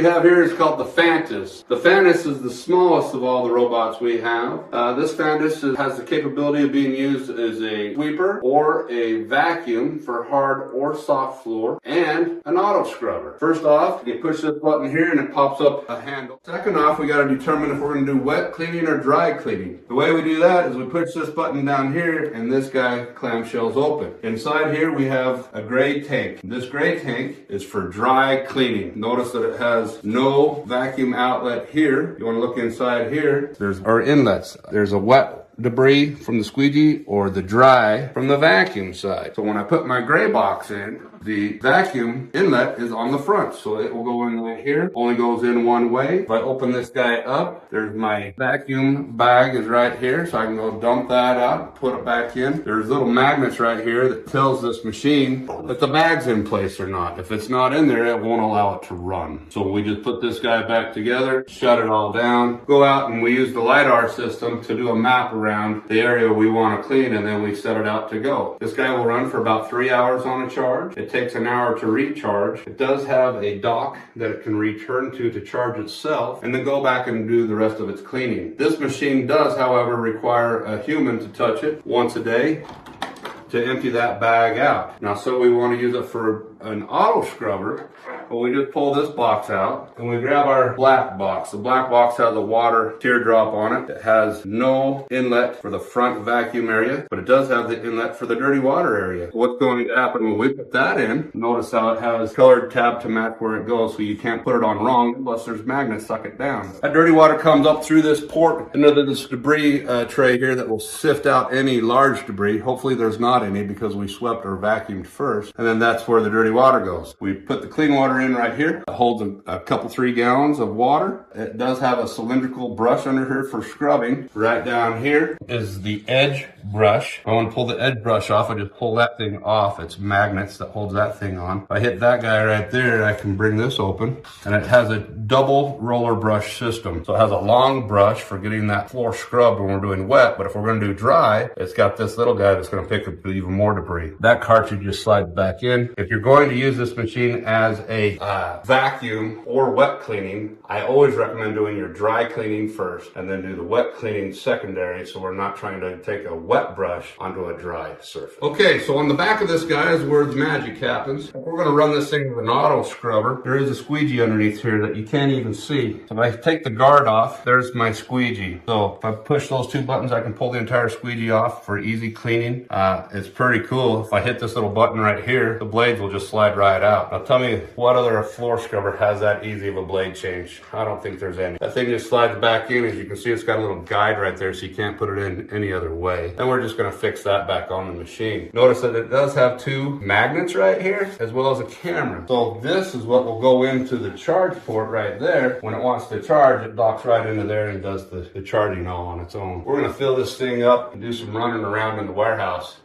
we have here is called the Phantas. The Phantas is the smallest of all the robots we have. This Phantas has the capability of being used as a sweeper or a vacuum for hard or soft floor, and an auto scrubber. First off, you push this button here and it pops up a handle. Second off, we got to determine if we're going to do wet cleaning or dry cleaning. The way we do that is we push this button down here and this guy clamshells open. Inside here we have a gray tank. This gray tank is for dry cleaning. Notice that it has no vacuum outlet here. You want to look inside here. There's our inlets. There's a wet debris from the squeegee or the dry from the vacuum side. So when I put my gray box in, the vacuum inlet is on the front, so it will go in right here. Only goes in one way. If I open this guy up, there's my vacuum bag is right here, so I can go dump that out, put it back in. There's little magnets right here that tells this machine that the bag's in place or not. If it's not in there, it won't allow it to run. So we just put this guy back together, shut it all down, go out and we use the LiDAR system to do a map around the area we want to clean, and then we set it out to go. This guy will run for about 3 hours on a charge. It takes an hour to recharge. It does have a dock that it can return to charge itself and then go back and do the rest of its cleaning. This machine does, however, require a human to touch it once a day to empty that bag out. Now, so we want to use it for an auto scrubber. Well, we just pull this box out and we grab our black box. The black box has a water teardrop on it. It has no inlet for the front vacuum area, but it does have the inlet for the dirty water area. What's going to happen when we put that in, notice how it has colored tab to match where it goes, so you can't put it on wrong unless there's magnets suck it down. That dirty water comes up through this port into this debris tray here that will sift out any large debris. Hopefully there's not any because we swept or vacuumed first, and then that's where the dirty water goes. We put the clean water in right here. It holds a couple 3 gallons of water. It does have a cylindrical brush under here for scrubbing. Right down here is the edge brush. I want to pull the edge brush off. I just pull that thing off. It's magnets that holds that thing on. If I hit that guy right there, I can bring this open, and it has a double roller brush system. So it has a long brush for getting that floor scrubbed when we're doing wet, but if we're going to do dry, it's got this little guy that's going to pick up even more debris. That cartridge just slides back in. If you're going to use this machine as a vacuum or wet cleaning, I always recommend doing your dry cleaning first and then do the wet cleaning secondary, so we're not trying to take a wet brush onto a dry surface. Okay, so on the back of this guy is where the magic happens. If we're going to run this thing with an auto scrubber, there is a squeegee underneath here that you can't even see. So if I take the guard off, there's my squeegee. So if I push those 2 buttons, I can pull the entire squeegee off for easy cleaning. It's pretty cool. If I hit this little button right here, the blades will just slide right out. Now tell me what other floor scrubber has that easy of a blade change. I don't think there's any. That thing just slides back in. As you can see, it's got a little guide right there, so you can't put it in any other way. Then we're just going to fix that back on the machine. Notice that it does have 2 magnets right here, as well as a camera. So this is what will go into the charge port right there. When it wants to charge, it docks right into there and does the charging all on its own. We're going to fill this thing up and do some running around in the warehouse.